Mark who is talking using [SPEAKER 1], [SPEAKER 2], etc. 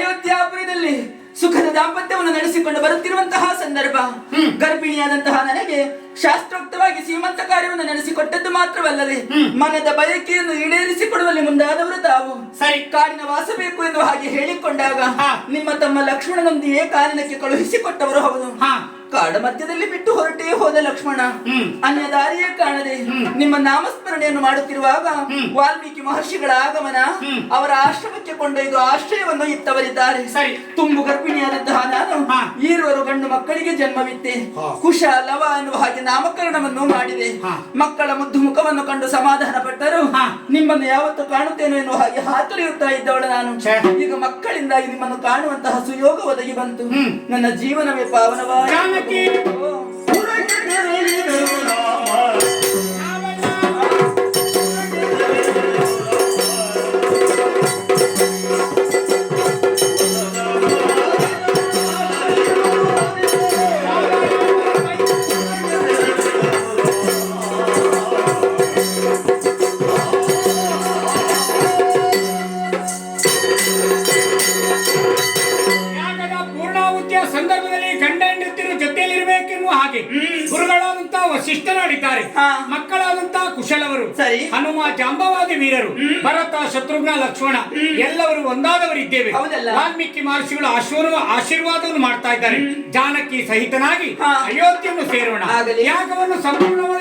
[SPEAKER 1] ಅಯೋಧ್ಯಾಪುರದಲ್ಲಿ ಸುಖದ ದಾಂಪತ್ಯವನ್ನು ನಡೆಸಿಕೊಂಡು ಬರುತ್ತಿರುವಂತಹ ಸಂದರ್ಭ, ಗರ್ಭಿಣಿಯಾದಂತಹ ನನಗೆ ಶಾಸ್ತ್ರೋಕ್ತವಾಗಿ ಸೀಮಂತ ಕಾರ್ಯವನ್ನು ನಡೆಸಿಕೊಟ್ಟದ್ದು ಮಾತ್ರವಲ್ಲದೆ ಮನದ ಬಯಕೆಯನ್ನು ಈಡೇರಿಸಿಕೊಡುವಲ್ಲಿ ಮುಂದಾದವರು ತಾವು.
[SPEAKER 2] ಸರಿ,
[SPEAKER 1] ಕಾಡಿನ ವಾಸ ಬೇಕು ಎಂದು ಹಾಗೆ ಹೇಳಿಕೊಂಡಾಗ ನಿಮ್ಮ ತಮ್ಮ ಲಕ್ಷ್ಮಣನೊಂದಿಗೆ ಕಾರಣಕ್ಕೆ ಕಳುಹಿಸಿಕೊಟ್ಟವರು ಹೌದು. ಕಾಡ ಮಧ್ಯದಲ್ಲಿ ಬಿಟ್ಟು ಹೊರಟೇ ಹೋದ ಲಕ್ಷ್ಮಣ ಅನ್ಯ ದಾರಿಯೇ ಕಾಣದೆ ನಿಮ್ಮ ನಾಮಸ್ಮರಣೆಯನ್ನು ಮಾಡುತ್ತಿರುವಾಗ ವಾಲ್ಮೀಕಿ ಮಹರ್ಷಿಗಳ ಆಗಮನ, ಅವರ ಆಶ್ರಮಕ್ಕೆ ಕೊಂಡೊಯ್ದು ಆಶ್ರಯವನ್ನು ಇತ್ತವರಿದ್ದಾರೆ. ತುಂಬು ಗರ್ಭಿಣಿಯಾದಂತಹ ನಾನು ಈರುವರು ಗಂಡು ಮಕ್ಕಳಿಗೆ ಜನ್ಮವಿತ್ತೆ. ಕುಶ ಲವ ಅನ್ನುವ ಹಾಗೆ ನಾಮಕರಣವನ್ನು ಮಾಡಿದೆ. ಮಕ್ಕಳ ಮುದ್ದು ಮುಖವನ್ನು ಕಂಡು ಸಮಾಧಾನ ಪಟ್ಟರು. ನಿಮ್ಮನ್ನು ಯಾವತ್ತು ಕಾಣುತ್ತೇನೋ ಎನ್ನುವ ಹಾಗೆ ಹಾತೊರೆಯುತ್ತಾ ಇದ್ದವಳು ನಾನು. ಈಗ ಮಕ್ಕಳಿಂದಾಗಿ ನಿಮ್ಮನ್ನು ಕಾಣುವಂತಹ ಸುಯೋಗ ಒದಗಿ ಬಂತು. ನನ್ನ ಜೀವನವೇ ಪಾವನವಾಗಿ
[SPEAKER 2] ಗುರುಗಳಾದಂತಹ ವಸಿಷ್ಠರಾಡಿದ್ದಾರೆ. ಮಕ್ಕಳಾದಂತಹ ಕುಶಲವರು, ಹನುಮ ಜಾಂಬವಾದಿ ವೀರರು, ಭರತ ಶತ್ರುಘ್ನ ಲಕ್ಷ್ಮಣ ಎಲ್ಲವರು ಒಂದಾದವರಿದ್ದೇವೆ. ವಾಲ್ಮೀಕಿ ಮಹರ್ಷಿಗಳು ಆಶೀರ್ವಾದವನ್ನು ಮಾಡ್ತಾ ಇದ್ದಾರೆ. ಜಾನಕಿ ಸಹಿತನಾಗಿ ಅಯೋಧ್ಯೆಯನ್ನು ಸೇರೋಣ. ಯಾಗವನ್ನು ಸಂಪೂರ್ಣವಾಗಿ